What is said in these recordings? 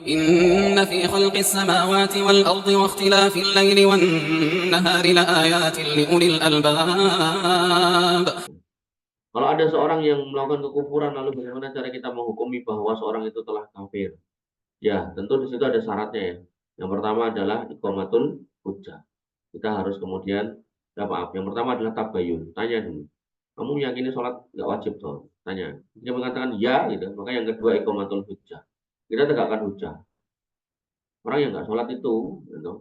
إن في خلق السماوات والأرض واختلاف الليل والنهار لآيات لأولي الألباب. Kalau ada seorang yang melakukan kekufuran, lalu bagaimana cara kita menghukumi bahwa seorang itu telah kafir? Ya, tentu di situ ada syaratnya ya. Yang pertama adalah iqamatul hujjah. Kita harus kemudian, maaf, yang pertama adalah tabayun. Tanya dulu, kamu meyakini sholat nggak wajib toh? Tanya. Dia mengatakan ya, gitu. Maka yang kedua iqamatul hujjah. Kita tegakkan hujjah. Orang yang nggak sholat itu, gitu,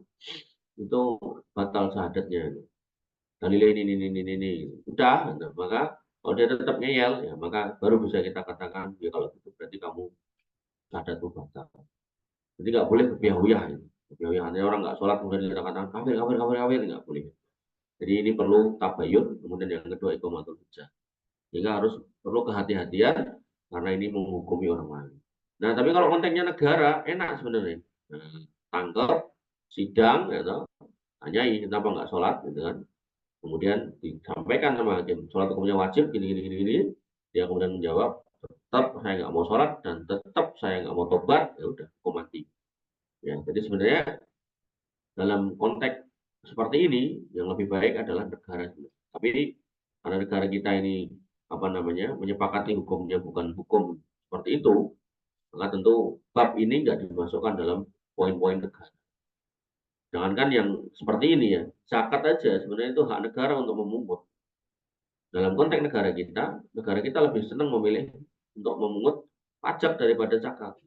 itu batal syahadatnya. Gitu. Dalilnya ini. Udah, gitu. Maka kalau dia tetap ngeyel, ya maka baru bisa kita katakan, ya kalau gitu berarti kamu syahadat itu batal. Jadi nggak boleh kebiahuyah. Gitu. Kebiahuyah, orang nggak sholat kemudian kita katakan kafir, nggak boleh. Jadi ini perlu tabayun, kemudian yang kedua iqamatul hujjah. Sehingga harus perlu kehati-hatian karena ini menghukumi orang lain. Nah, tapi kalau konteksnya negara enak sebenarnya. Nah, tangkap, sidang, ya toh, tanyai kenapa nggak sholat, gitu kan? Kemudian disampaikan sama hakim, sholat hukumnya wajib, gini. Dia kemudian menjawab, tetap saya nggak mau sholat dan tetap saya nggak mau tobat, ya udah, hukum mati. Ya, jadi sebenarnya dalam konteks seperti ini yang lebih baik adalah negara. Tapi karena negara kita ini apa namanya menyepakati hukumnya bukan hukum seperti itu, maka tentu bab ini nggak dimasukkan dalam poin-poin negara. Jangankan yang seperti ini ya, zakat aja sebenarnya itu hak negara untuk memungut. Dalam konteks negara kita lebih senang memilih untuk memungut pajak daripada zakat.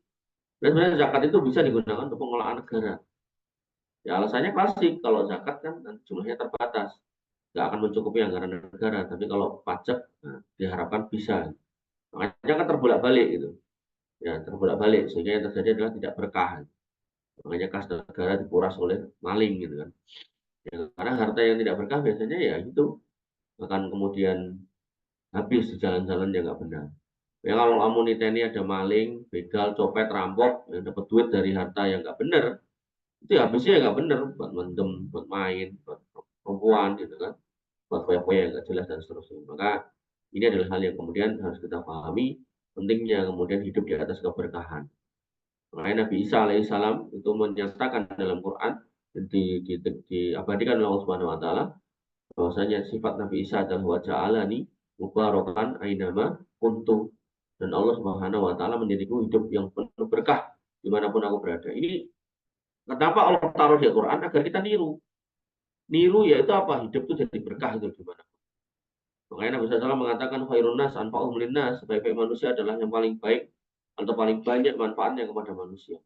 Dan sebenarnya zakat itu bisa digunakan untuk pengelolaan negara. Ya alasannya klasik, kalau zakat kan jumlahnya terbatas, nggak akan mencukupi anggaran negara. Tapi kalau pajak diharapkan bisa. Makanya kan terbolak-balik gitu. Ya terbolak-balik sehingga yang terjadi adalah tidak berkah. Makanya kas negara dikuras oleh maling gitu kan. Ya, karena harta yang tidak berkah biasanya ya itu akan kemudian habis di jalan-jalan yang nggak benar. Ya kalau kamu niteni ada maling, begal, copet, rampok yang dapat duit dari harta yang nggak benar, itu ya habisnya nggak benar buat mendem, buat main, buat perempuan gitu kan, buat foya-foya yang nggak jelas dan seterusnya. Maka ini adalah hal yang kemudian harus kita pahami pentingnya kemudian hidup di atas keberkahan. Makanya Nabi Isa alaihissalam itu menyatakan dalam Quran diabadikan oleh Allah Subhanahu Wa Taala bahwasanya sifat Nabi Isa adalah wajah alani mubarakan ainama kuntu, dan Allah Subhanahu Wa Taala menjadiku hidup yang penuh berkah dimanapun aku berada. Ini kenapa Allah taruh di Quran agar kita niru. Niru yaitu apa? Hidup itu jadi berkah itu gimana. Makanya Nabi SAW mengatakan khairun nas anfa'uhum linnas, sebaik-baik manusia adalah yang paling baik atau paling banyak manfaatnya kepada manusia.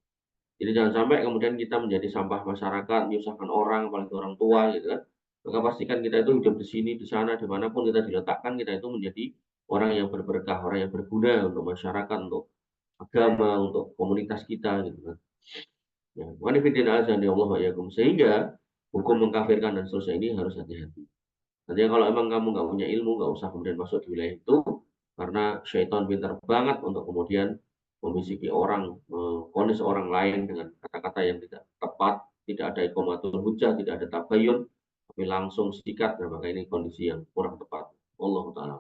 Jadi jangan sampai kemudian kita menjadi sampah masyarakat, menyusahkan orang, apalagi orang tua gitu kan. Maka pastikan kita itu hidup di sini, di sana, dimanapun kita diletakkan, kita itu menjadi orang yang berberkah, orang yang berguna untuk masyarakat, untuk agama, untuk komunitas kita gitu kan. Ya, wanifidin azan ya Allah ya. Sehingga hukum mengkafirkan dan seterusnya ini harus hati-hati. Nanti kalau emang kamu nggak punya ilmu, nggak usah kemudian masuk di wilayah itu, karena syaitan pintar banget untuk kemudian membisiki orang, mengkondisi orang lain dengan kata-kata yang tidak tepat, tidak ada iqamatul hujjah, tidak ada tabayun, tapi langsung sikat, nah maka ini kondisi yang kurang tepat. Allah Ta'ala.